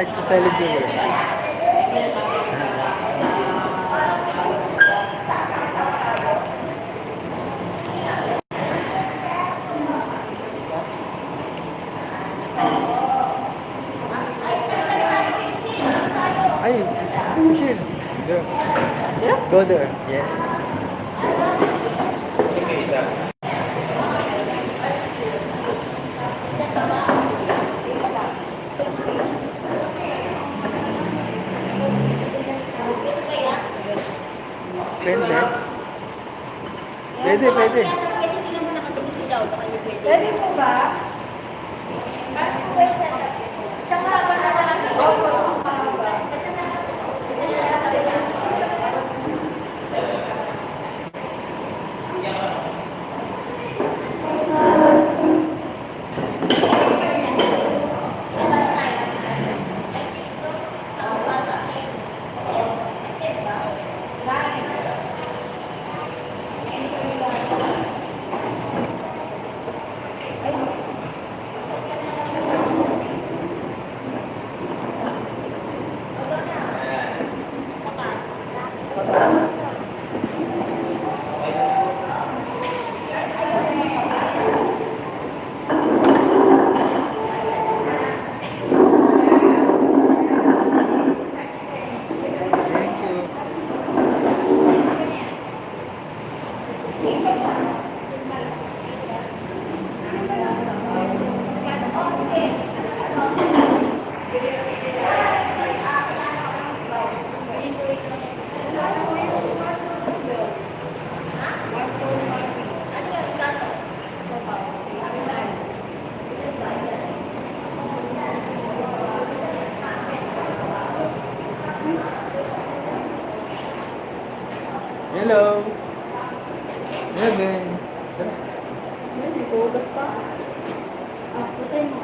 like to televiewers. Ay, Michelle. There. Yeah? Go there. Yes. Pwede. Pwede, pwede. Pwede po ba? Isang haba na lang. Opo, isang haba. Thank you. Hello. Evan. Tara. Hugas pa. Ah, putay mo.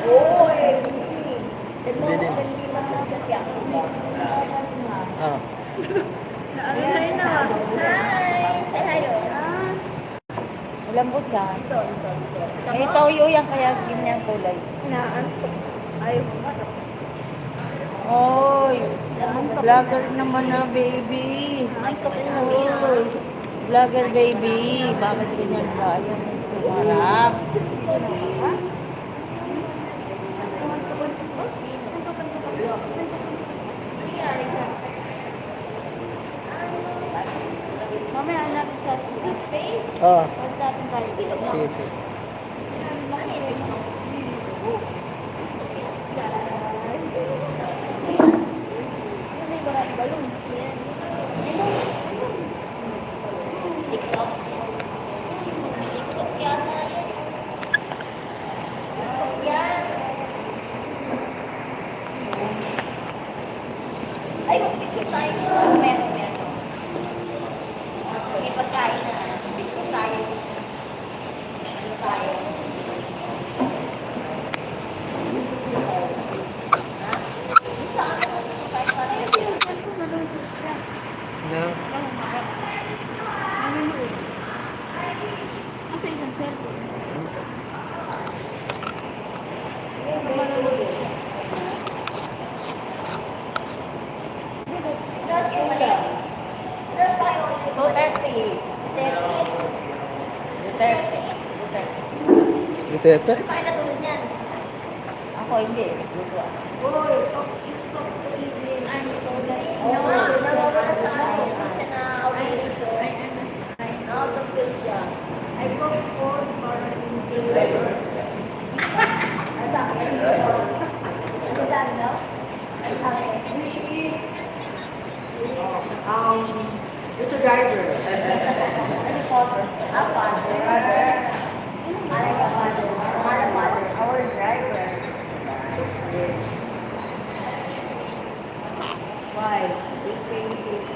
Oo, busy. Hindi din. Nag-massage kasi ako. Ah. Hi na. Hi! Say hi. Malambot ka. Ito. Eh, toyo yan, kaya ganyan kulay. Naantok. Ayaw mo ba? Oy, vlogger naman na, baby. Naantok na. Oy, vlogger, baby. Bakit ganyan ka? Ayan, tumarap. Mamaya natin sa face. Oh, Huwag sa ating tayo bilog. sige, sige. TikTok. TikTok yata yun. TikTok yan. Ay, mag-picture tayo. Meron. May pagkain na. Picture tayo. Ano tayo? Ha? Saan ako? Kahit pareho. No. Asa isang cellphone? Tapos yung malis. Tapos tayo. Duterte. Duterte. Duterte? Ano tayo natulog niyan? Ako hindi. Luto ako. Uy, I'm so nawawala sa ano. Hindi siya na auto-reso. Na-auto-fill siya. I go for para ang sabi sa iyo. Ano daan daw? Ang sabi. It's a driver. Ano father? Ah, father. Ano yung father? Ano father? Our driver. Why? This thing is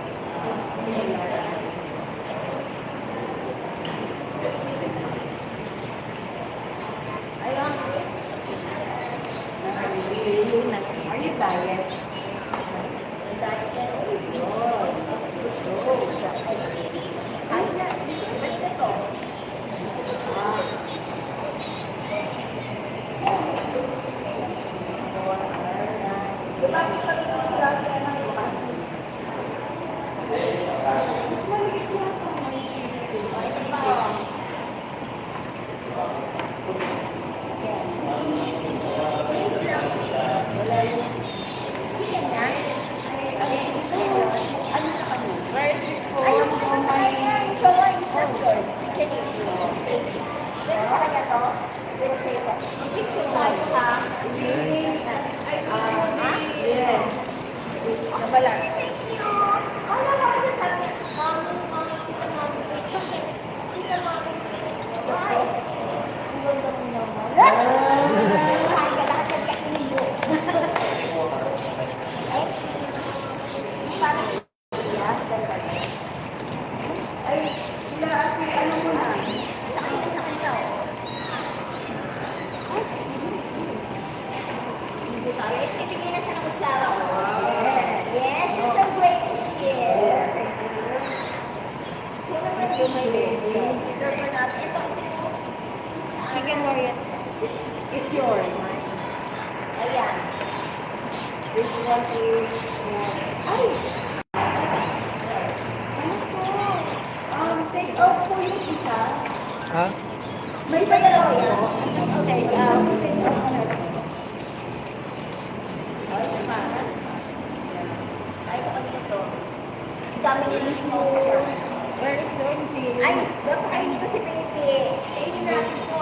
Yan. Wait lang. Wala yung chicken yan. Ano sa kanya? Where is this for? Ayaw mo sa kanya. So why is that yours? It's an issue. Pero sa kanya to, pero sa iyo. Picture tayo ha. Yes. Nabala. Thank you. Wala ka kasi sa akin. Mami, kita mami. Kita mami. Why? Ang ganda mo naman. Kain ka lahat ng kainin mo. Parang ay, ano mo na? Sa akin daw. Hindi tayo. Ibigay na siya ng kutsara. Yes, you're so great this year. Thank you, my baby. Serve natin. Ito. Chicken warrior. It's yours. Ayan. This one is... Ay! Ano po? Take out po yung isa. Ha? May dalawa yan. Okay, take out ka na lang. Ay, naman. Ay, kapag ito. Dami nila yung monster. Where is Rosie? Ay, dapat kainin ko si Pepe. Kainin natin po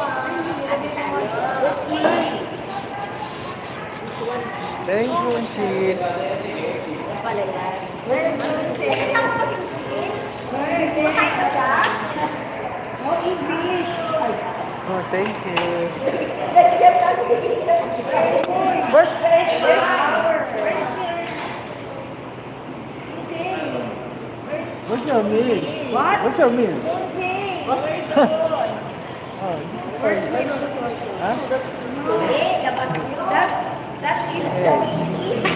Ate tayo. What's mine? This one is... Thank you, Sid. Pala yan. Where is Rosie? Kasama ko si Michelle. Makain ka siya? No English. Oh, thank you. Nag-serve na si First, what's your meal? What? What's your meal? Oh, Where's this the... is Huh? That is so easy.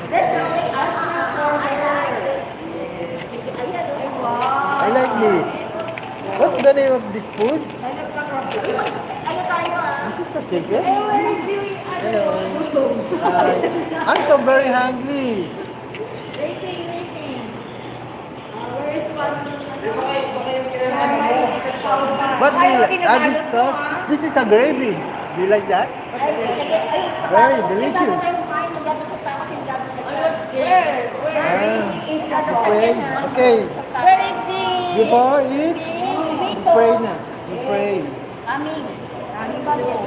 That's only us for her. Sige, ayan, oh. Wow. I like this. What's the name of this food? Ano tayo This is a chicken? where is the Hello. Hi. I'm so very hungry. waiting. Where is one? What do you like? This sauce? This is a gravy. Do you like that? Very delicious. Where? Pray. Okay. Where is the... Before eat, you pray na. You pray. Amin. Amin ba yun?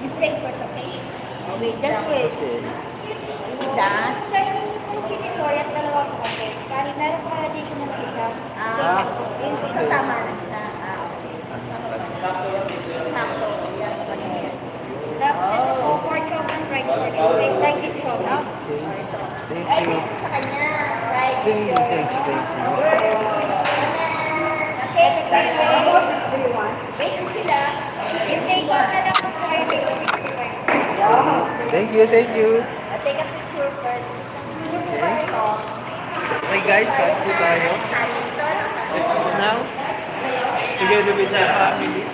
You pray first, okay? Wait, just wait. Okay. That? Yung kinitoy at dalawa ko kasi. Kari, meron pa dito ng isa. Yung isa tama na siya. Sakto. Yan pa rin yan. Tapos ito po, pork chop and fried pork chop. Like it chop. Thank Ay, you. sa kanya. Fried Thank you, yours. thank you, thank you. Okay, wait ko sila. If they go na lang ang Friday, Thank you, thank you. take a picture first. Okay. Hey guys, kain po tayo. Let's eat now. Together with our family.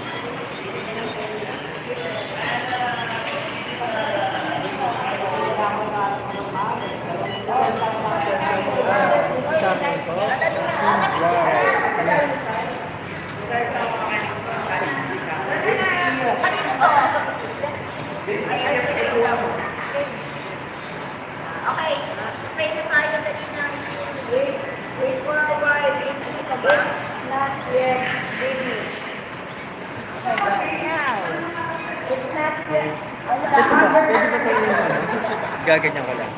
Okay, pray na tayo dali na. Wait for a while. It's not yet finished. It's not yet. Pwede ba tayo yung ano? Gaganyan ko lang.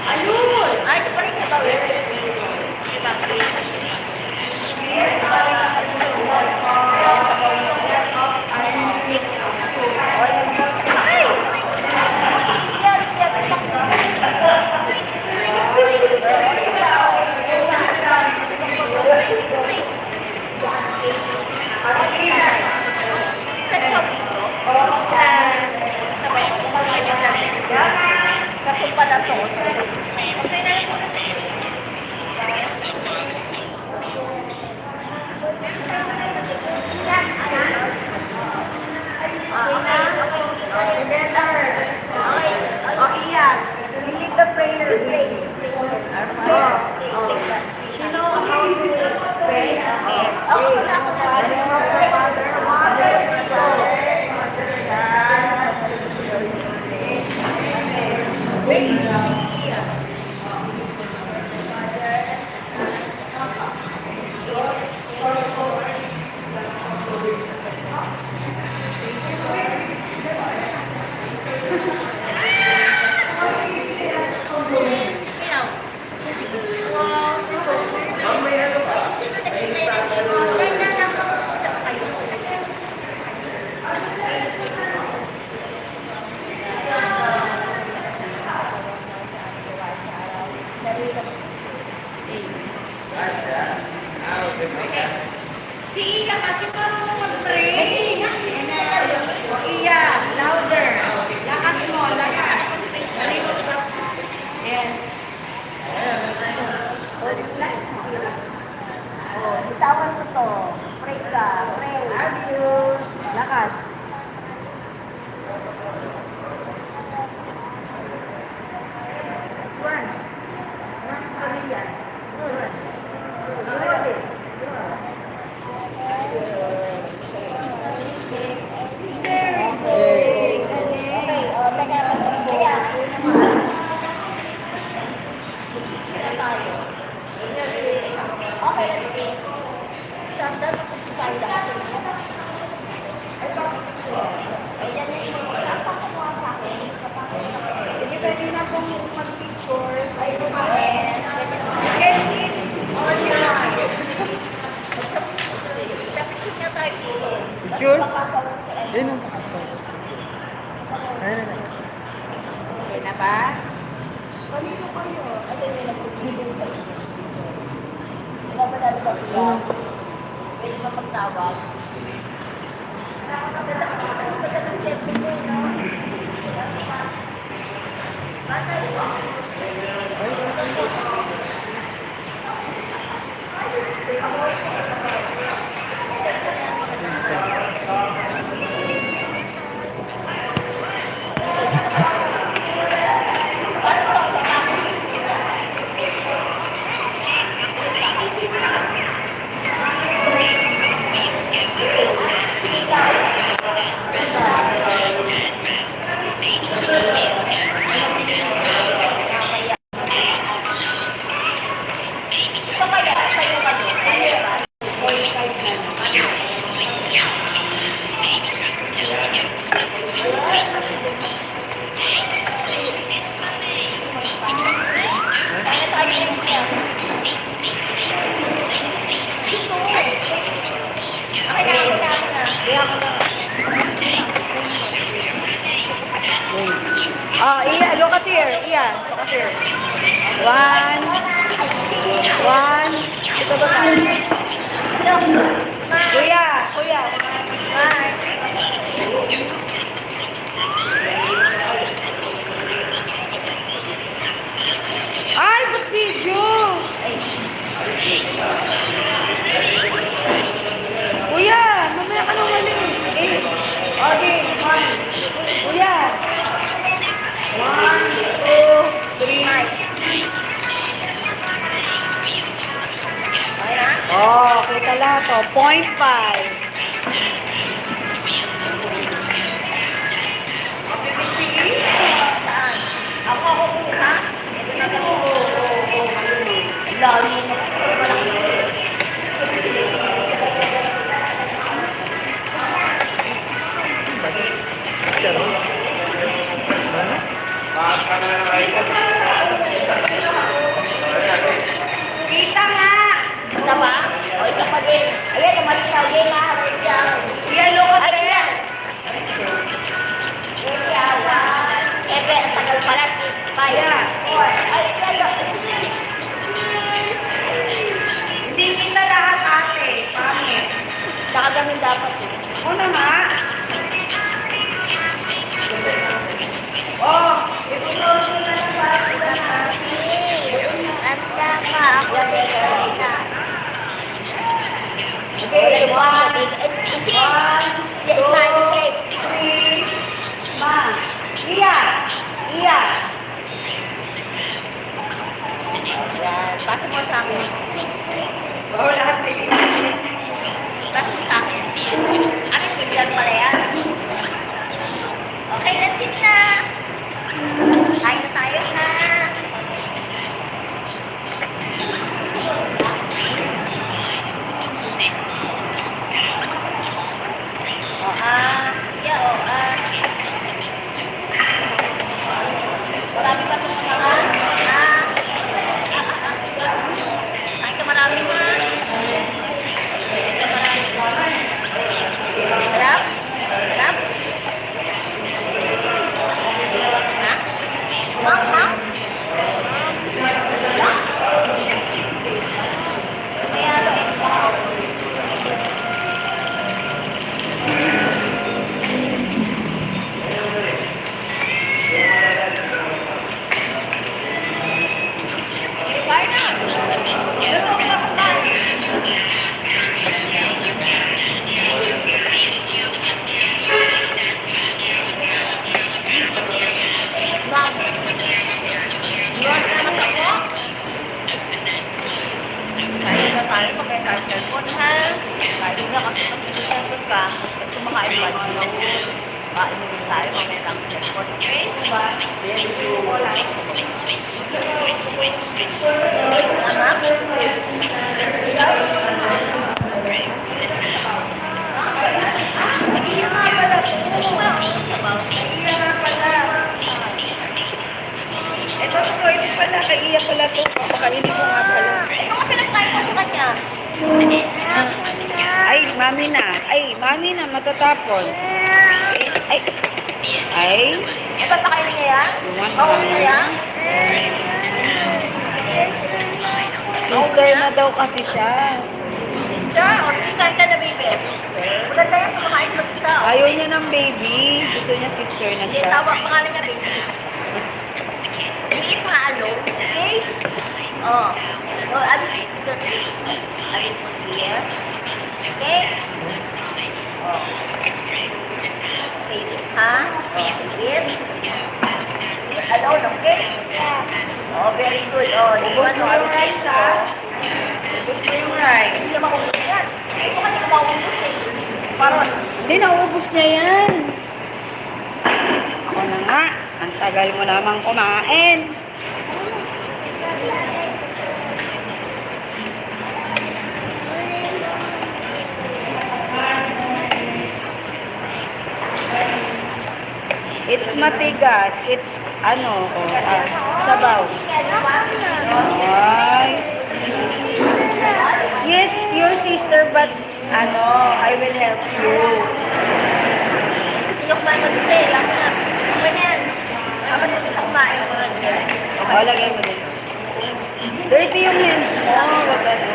Ayun! Ay, ito pa rin sa bawin. Ay! pwede na pong mag-picture. Ay, yes. Pwede. All your eyes. Tapos na tayo. Picture? Ayun o. Ayun na. Okay na ba? Kanino kayo? Ano yung nagpipigil sa inyo? Pinapadali ba sila? Pwede ba magtawag? Nakakaganda kasi ang ganda ng selfie mo, no? Batay ba? Oh, Iya, look at here. Iya, look at here. One. Ito ba tayo? Kuya, kuya. Bye. Ay, ba't video? Kuya, mamaya ka nang mali. Okay, one. Kuya. 1, 2, 3. Okay na? Oh, kita lahat to. 0.5. Saan? Ako kukuha? Ito na ba? Lalo mo. Kita nga. Ito ba? O isa pa din. Ayan, lumalitaw. Ayan, mahawag yan. Yan, look at Ayan. here. Ayan, 1, 7. Ang tagal pala. 6, 5, 4. Ay, kaya. Sige. Hindi kita lahat, ate. Pangit. Saka ganun dapat. Una nga. Oh, ipag-roll ko na lang para kita na. Ang tama. Ako na. Okay, 1, 2, Smile straight. 3. Ma. Iya. Iya. Yan. Pasa mo sa akin. Oh, lahat eh. Pasa mo sa akin. Ano yung bigyan pala yan? Okay, that's it na. Kain na tayo na. Marami ba itong mga kain ka marami ha? Harap? Harap? Ha? Ma'am, ma'am? Wala? Kaya ano eh? Kain na tayo kasi kahit cellphone ha. Kain na kasi pag cellphone ka, pag kumakain pa dito, kain na rin tayo, mamaya lang cellphone. Okay? Diba? Iya pala to. Papakainin ko nga pala. Ito ka pinagkain mo sa kanya. Ay, mami na. Ay, mami na. Matatapon. Ay. Ay. Ito sa kayo niya yan? Luwan ka Bawal niya yan? Sister na daw kasi siya. Sister, o sige kain ka na baby. Maganda yan sa mga itlog siya. Ayaw niya ng baby. Gusto niya sister na Hindi, siya. tawag pangalan niya baby. Liit na ano, okay? Oh. Oh, I will put this. I will put here. Okay? Oh. Okay, ha? Oh, eat. Eat alone, okay? Oh, very good. Oh, this Ubus one, mo oh, I yung will rice, put ha? it. Ubus mo yung rice. Hindi naman kung yan. Ito ka naman maubos eh. Paron. Hindi, naubos niya yan. Ako na nga. Ang tagal mo namang kumain. It's matigas. It's ano, sabaw. Ay. Yes, your sister, but ano, I will help you. Gusto nyo kumain mag-stay. Ako na. Ako na yan. Ako na sa kumain ko na dyan. O, lagay mo din. Dirty yung hands mo. Wag ano.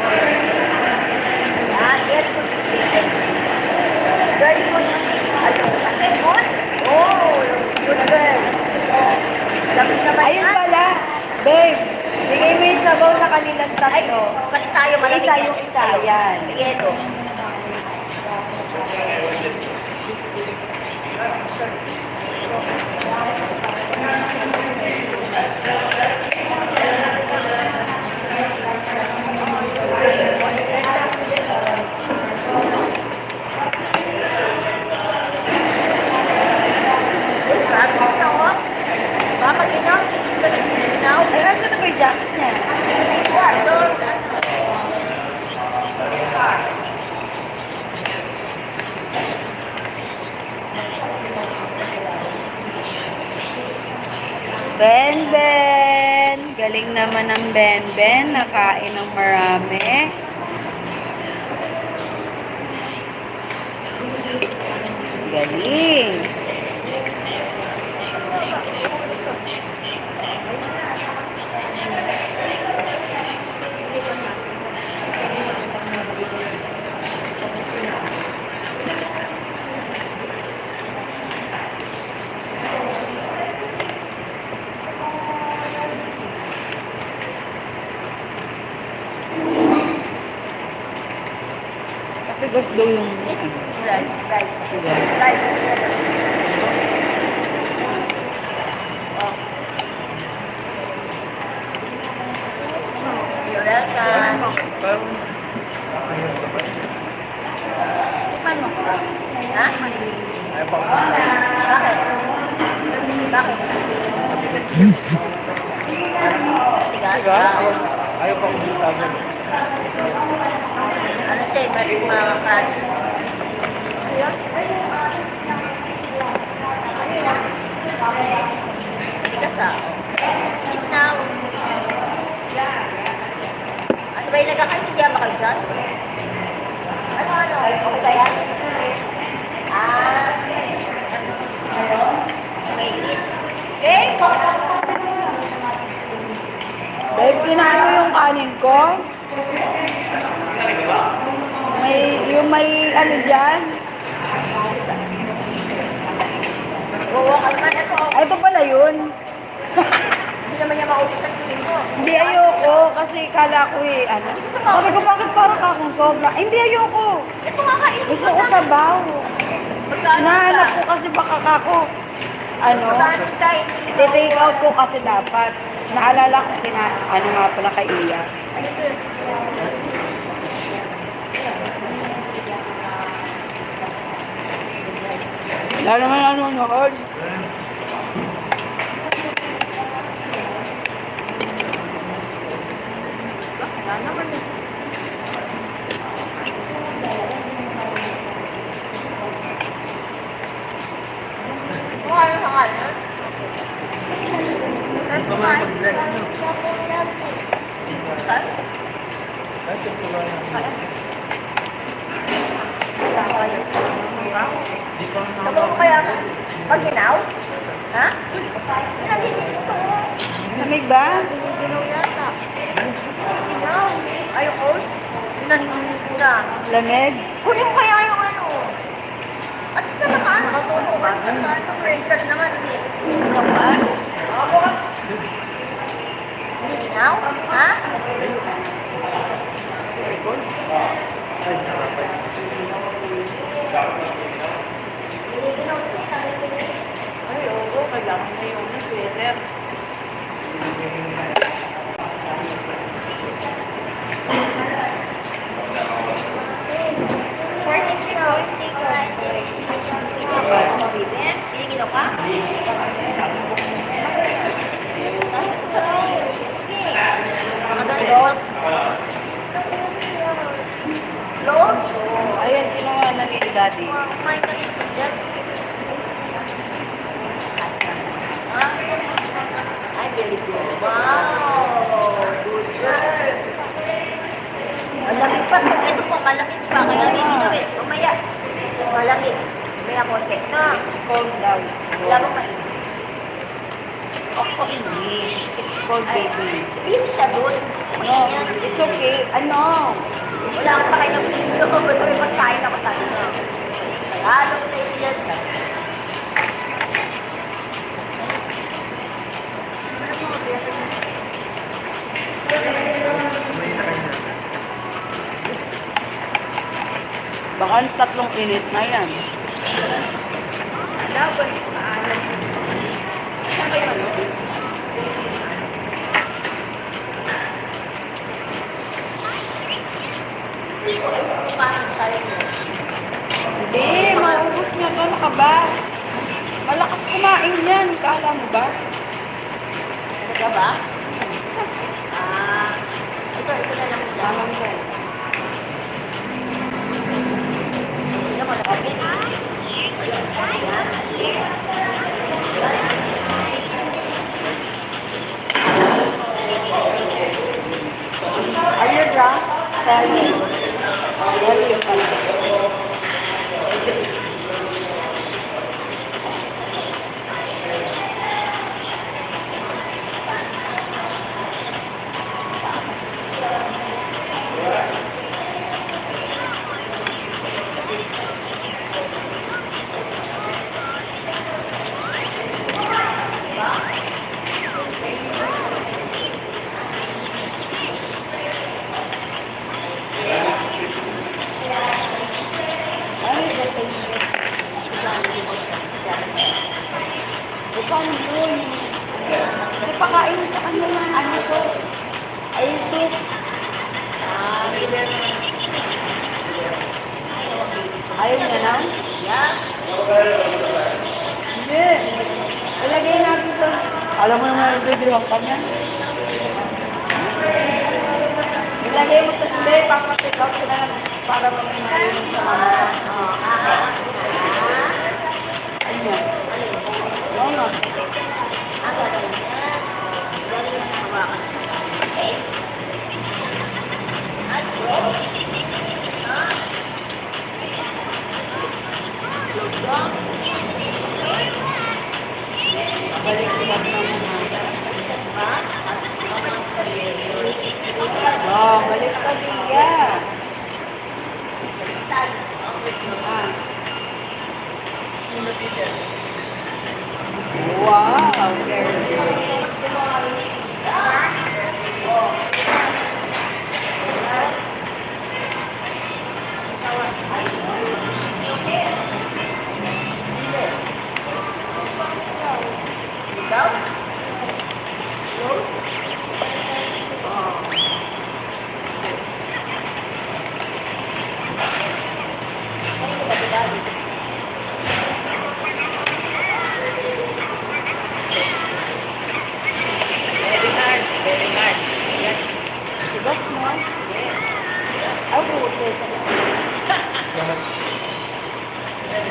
Ah, get to the chicken. Very good. Ano? Okay, good? Oh, good girl. Oh, lamig naman Ayun yan. pala. Babe, bigay mo yung sabaw sa kanilang Ay, tatlo. balik tayo malamig. Isa yung isa. Yan. Sige, ito. Sabi ko na, oh. Baka ginaw. Ginaw. Ay, asa na ba yung jacket niya? Doon. Ben Ben. Galing naman ng Ben Ben. Nakain ng marami. Galing. Matigas daw yung Rice, rice. Rice. Oh. You're welcome. Parang, Tikman mo. Ha? ayaw pa ako. Bakit? Bakit? Tigas? Diba? Ayaw pa akong gustahan. Ano siya, mga crunch? Tigas ah. Eat now. Ano ba yung nagkakaintindihan ba kayo dyan? Ano? Okay ba yan? Ah. Ano? Okay, eat. Okay? Babe, kinain mo yung kanin ko? May ano dyan? Oo, ka naman ito. Ay, ito pala yun. Hindi naman niya maulit sa tingin mo. Hindi, ayoko. Kasi kala ko ano? Sabi ko, bakit parang akong sobra? Ay, hindi, ayoko. Ito nga kainin Gusto ko sabaw. Magkano Nahanap ka? ko kasi baka kako. Ano? Magkano ka? I-take out ko kasi dapat. Naalala ko ano nga pala kay Iya. Wala naman nanonood. Wala naman eh. Kung ano sa kanan? Ito man mag-bless nyo. saan? Ay, tutuwa yan. Ayan. Tama yun. Di pa ang Tabo mo kaya pag-ginaw? Ha? Pinagigilin ko. Lamig ba? Ginaw yata. Ginaw. Ay, yung cold? Pinagigilin ko na. Lamig? Kunin mo kaya yung ano. Kasi sa nakaan, nakatutukan ka sa ano. Printed naman. Ginaw ba? Ginaw? Ha? Ay, nakapay. Ginaw siya. Ay, oo. Kailangan na yung sweater. Ginaw ka? Lord? Ayun, kinuha na ni Daddy. Kumain ka dito dyan. Ay, very good. Wow! Good girl. Malamig pa. Ito po, malamig pa. Kaya hindi gawin. Umaya. Malamig. Umaya konti. No? It's cold daw. Wala bang mainit? Ako English. It's cold, baby. Busy siya doon. No, it's okay. Ano? Wala akong pakialam sa inyo. Basta may pagkain ako sa inyo. Halo ko tayo dyan. May sakay na. Baka tatlong init na yan. Laban. Maalam. Saan kayo ano? Parang tayo mo. Hindi, maubos niya to. Ano ka ba? Malakas kumain yan. Kala mo ba? Talaga ba? Ah, ito na lang. Tamang ko. Hindi mo nakapit. Are you drunk? Tell me. Tell you pala. Ay, basta yun. Paano yun? Hindi pa kain sa ano lang. Ano sauce? Ay, soup. Ayaw niya na? Yeah. Hindi. Ilagay natin sa... Alam mo naman yung video ka niya. Ilagay mo sa... Hindi, papatik out ko na lang para mo na marinig sa mama. Ano yan? Oo nga. Ang gagawin niya. Galing yan ang hawakan. Okay. At close. Close down. Balik-balik na muna. Ha? Oh, balik ka diya. Ah. Wow, very good. Down. Close. Very hard, very hard. Yan. Tigas mo. Ay, buto. Lahat.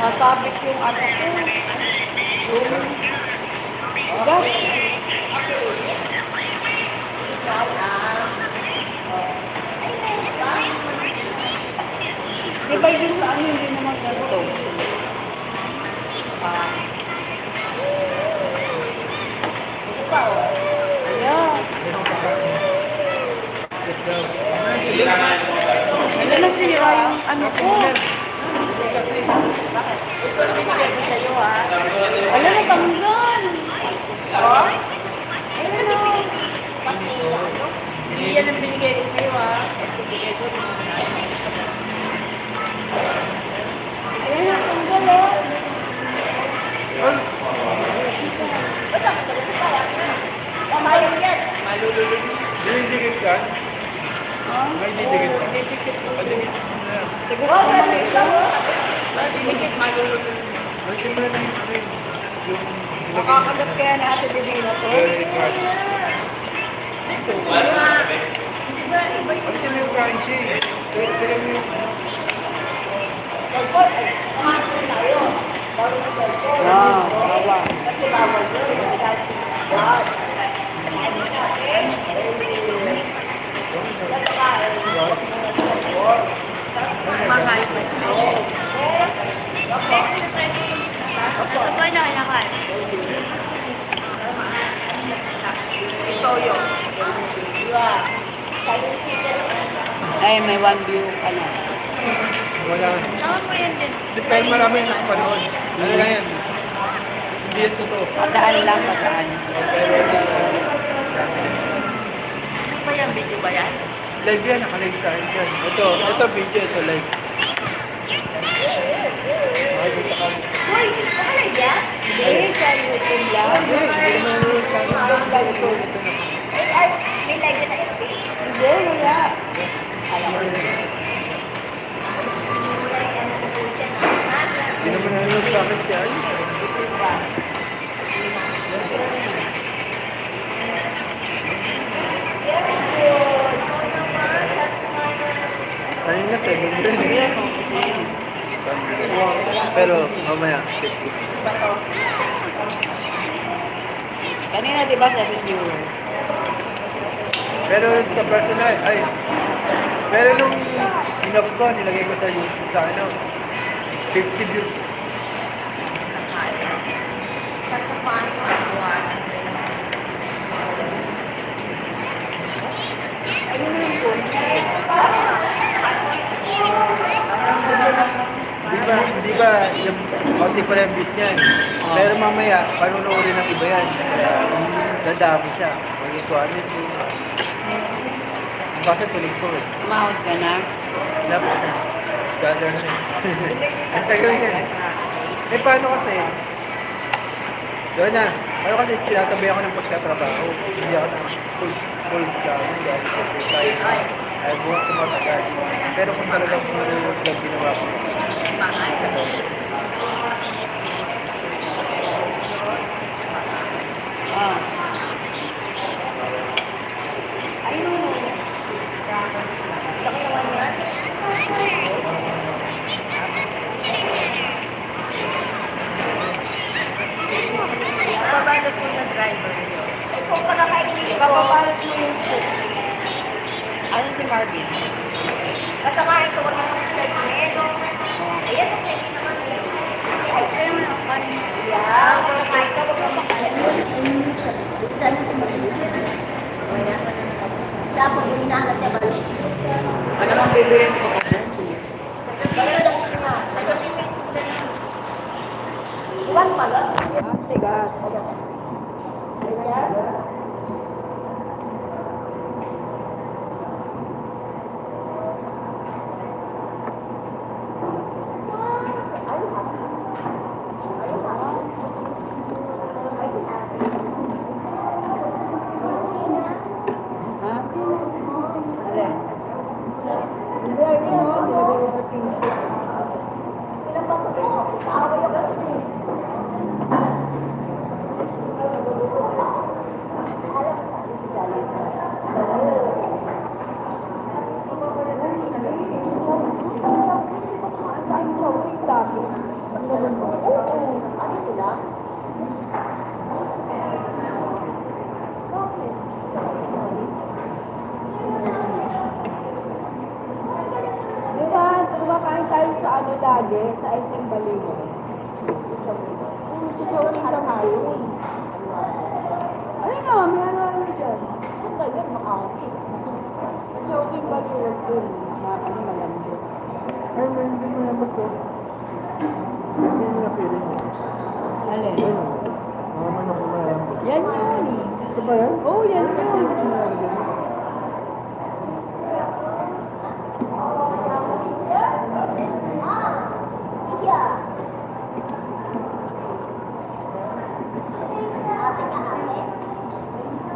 Nasabit yung ano ko. Yung... Tigas. Ikaw ang Sabay din sa ano, hindi naman ganito. Ah. Ito pa, oh. Ayan. Let's go. Wala nasira yung ano ko. Bakit? Ito na binigay ko sa'yo, ha? Wala natanggal. Oh? Ayun kasi pinili. Kasi, ano? Hindi yan ang binigay ko sa'yo, ha? Ito binigay ko. Ayan, natanggal oh. Ay, Ba't ako sa ito kaya? Kamayang yan. dinidikit yan. Ha? May didikit ka. Didikit ko. Padikit mo na. Tigas Oh, naman ganito. ito. Dikit, malulunod. Ay, simula na yung cream. Yung ilagay Makakagat kaya ni Ate Divina to. Very hard. Iba, iba yung Alisin mo yung crunchy. Pila mo yung... alcohol. Ay, kumain tayo. Bago na alcohol. Ah, bawa. Kasi bawal yun. Wow. Makain pa ito. Ito pa na kinakain. Ito yun. Diba? Ay, may one view, ano. Wala. Tama mo yan din. Depende marami na nakapanood. Ano lang yan. Hindi yan totoo. Padaan lang, padaan. Ano ba yan? Video ba yan? Live yan, nakalive tayo dyan. Ito video, ito live. Makikita ka. Uy, nakalay yan? Hindi, sa YouTube lang. Hindi, hindi naman nanonood sa akin. Ito na. Ay, may live na FB. Hindi, wala. Alam ko. Hindi naman nanonood sa akin siya. Kanina 7 din eh. Pero mamaya, 50. Kanina, di ba, 7 viewers? Pero sa personal, pero nung inop ko, nilagay ko sa YouTube sa ano, 50 views. Ayun na yung phone. Di ba, yung konti pa lang views niyan. Pero mamaya, panunuorin ng iba yan. Kaya, dadami siya. Magkikuhan yun. Bakit tuloy ko eh? Tumawag ka na. Dapat na. Gather na. Ang tagal niyan. Eh, paano kasi? Doon na. Paano kasi sinasabay ako ng pagtatrabaho? Hindi ako ng full job. Dahil sa full time. Ay, buong tumatagal. Pero kung talagang full job ginawa ko, Ah. Ayun. Laki naman yan. Babalot mo na driver yun. Ay, kung pakakainin ko. Papapalat mo yung food. Ano si Marvin? Kasamahin ko naman sa segment. Ayan, okay naman yun. Ay, kaya mo naman. Yeah, kumakain ka. Huwag ka makain. Dapat yung hinahanap niya ba? Ano mang bibirin ko ka dyan? Iwan pala. Ah, tigas. Ha? Alin? Hindi, ayun o. Nilagay ko sa pink. Pinapasok mo. Kaaway ka ba? Yan yun. Ito ba yan? Oo, yan yun.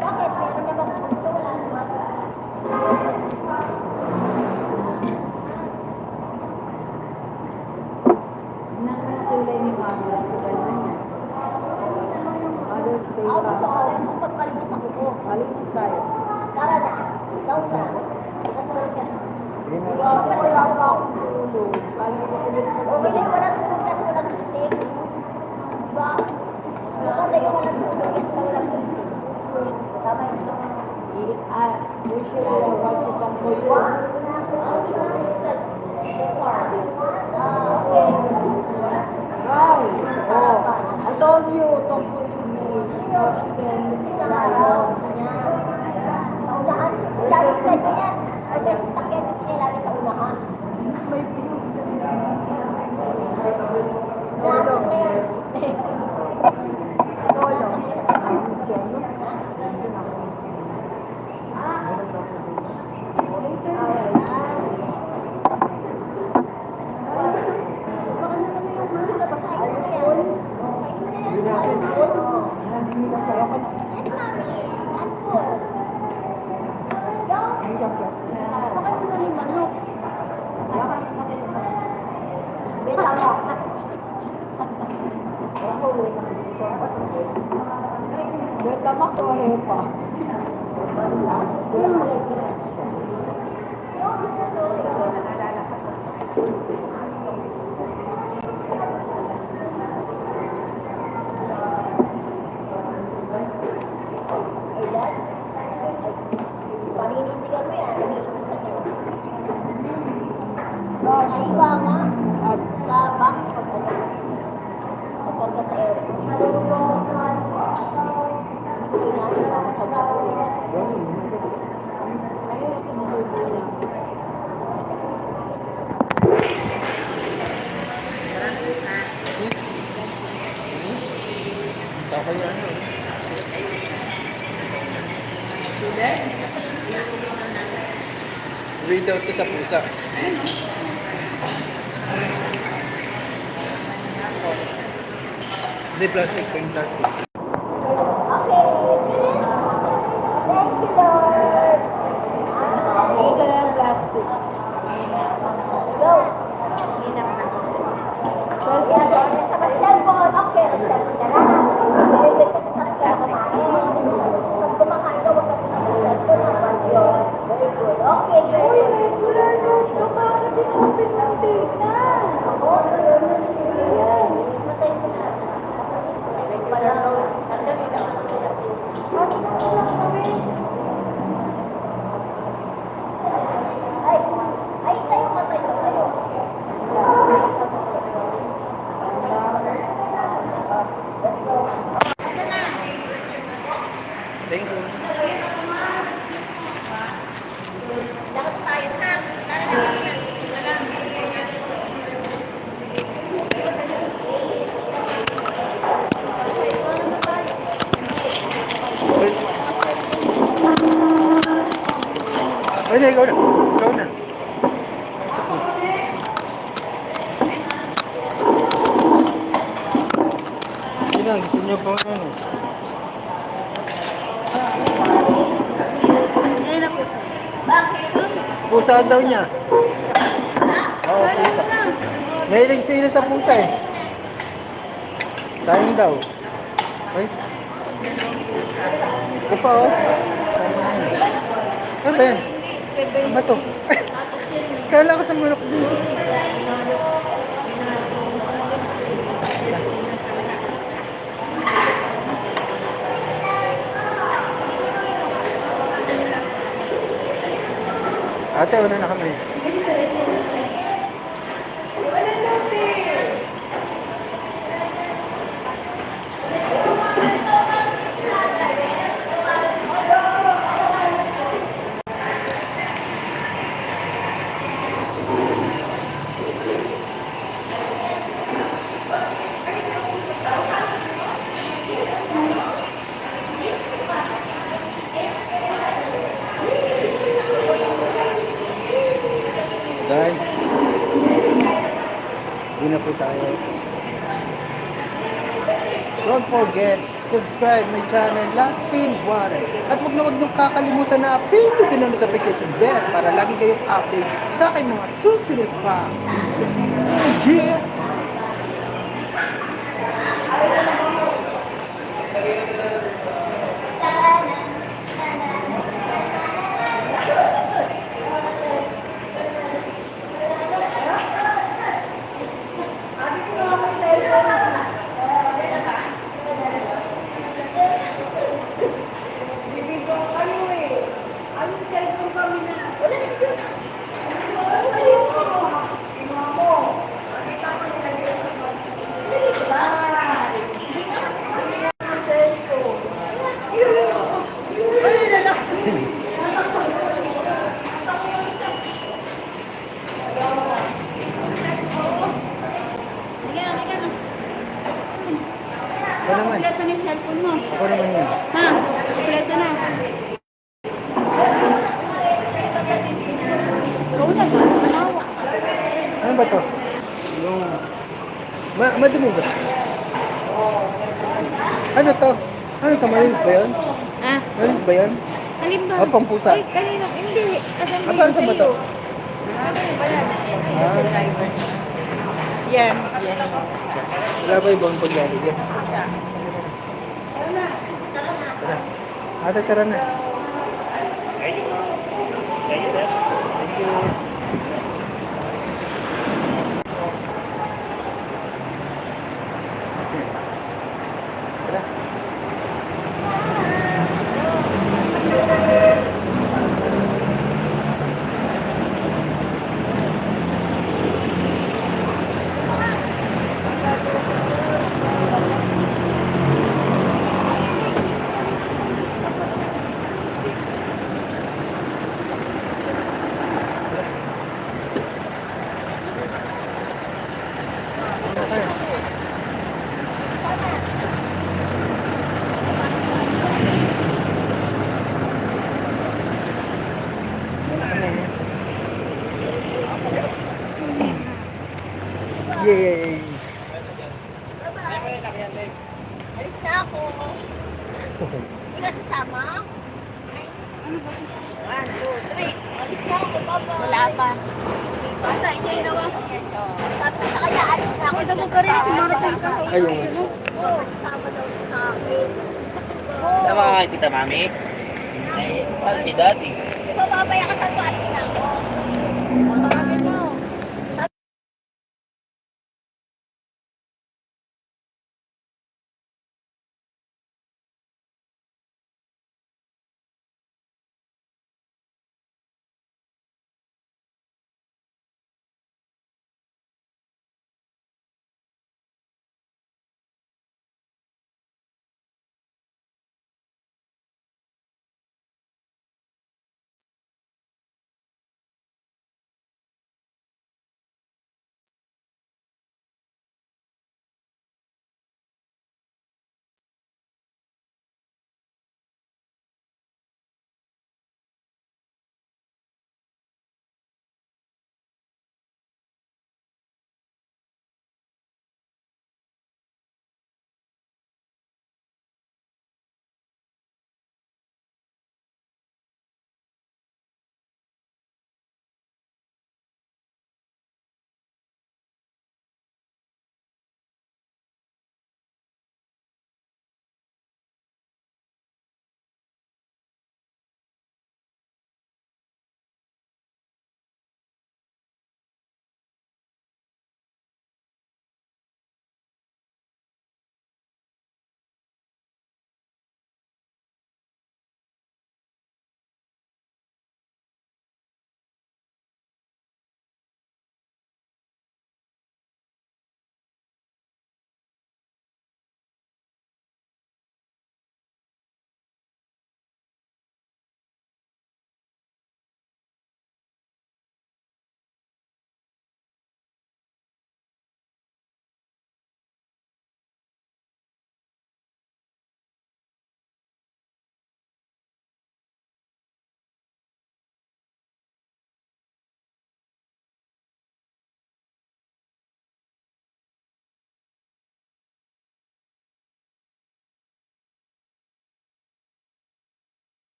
Bakit? Meron na bang puso? Wala naman. Nakatulay ni Mama. Ganda niya. Mother's Day Ako pa. gusto ko, kung pagpalinis ako ko. Malinis tayo. Tara na. Daw na. Kasunod ka. Hindi mo. Wala pa akong tulog. Alam ko ulit ko. Okay na yung walang tulog kasi walang gising. Diba? Maganda yung walang tulog yan sa walang gising. Tama yun. Usually I watch it on Koyo. Right. Oh, I told you, tungkol yung Washington. Lagi sa inyo yan. Ay, may sakyan gusto niya lagi sa unahan. May view. Lalo na yan. Tolo. Tama ko pa. Paninindigan mo yan. Naiba nga. Sa box pagpunta sa air. Hindi natin para sa bago. Tako yan. Read out to sa pusa. Hindi, plastic. Pink plastic. Okay, finish. Thank you, Lord. Ito na yung plastic. Go. Yan, sa cellphone. Okay, cellphone ka na. Very good kasi sa kumain. Pag kumakain ka, huwag ka cellphone. Naman yun. Very good. Okay, very good. Regular note ko para din open ng data. Ako, yan. Matay ko na. Wala. Ay, ay, tayo matay ko kayo. Thank you. Lahat tayo na. Ay, na, ikaw na. Ikaw na. Hindi na, gusto niyo pa ano. Pusa daw niya. Oo, pusa. Mahilig sila sa pusa eh. Sayang daw. Ay. Ito pa oh. Ano ba yan? Ano ba to? Kala ko sa manok din. Ate, una na kami. don't forget, subscribe my channel, Last Pin Water. At huwag niyong kakalimutan na pindutin ang notification bell para lagi kayong update sa aking mga susunod pa. Yeah! Ako naman. Kompleto na yung cellphone mo. Ako naman yun. Ha? Kompleto na. Ikaw na ba? Manawa. Ano ba to? Yung... madumi ba? Ano to? Ano to? Malinis ba yun? Ha? Malinis ba yun? Alin ba? Ah, pampusa. Ay, kanino? Hindi. Ah, paano sa ba to? Yan. Wala ba ibang pagyari dyan? Tara. Ate, tara na. Thank you. Tara. Yay! Alis na ako. Hindi ka sasama? One, two, three. Alis na ako, Papa. Wala pa. Basta, hindi ginawa ko yan. Sabi ko sa kanya, alis na ako. Dapat pa rin si Maricel ka. Ayun. Oo, sasama daw siya sa akin. Sama ka kita, mami. Ay, si daddy. Di ba babaya ka sa ko, alis na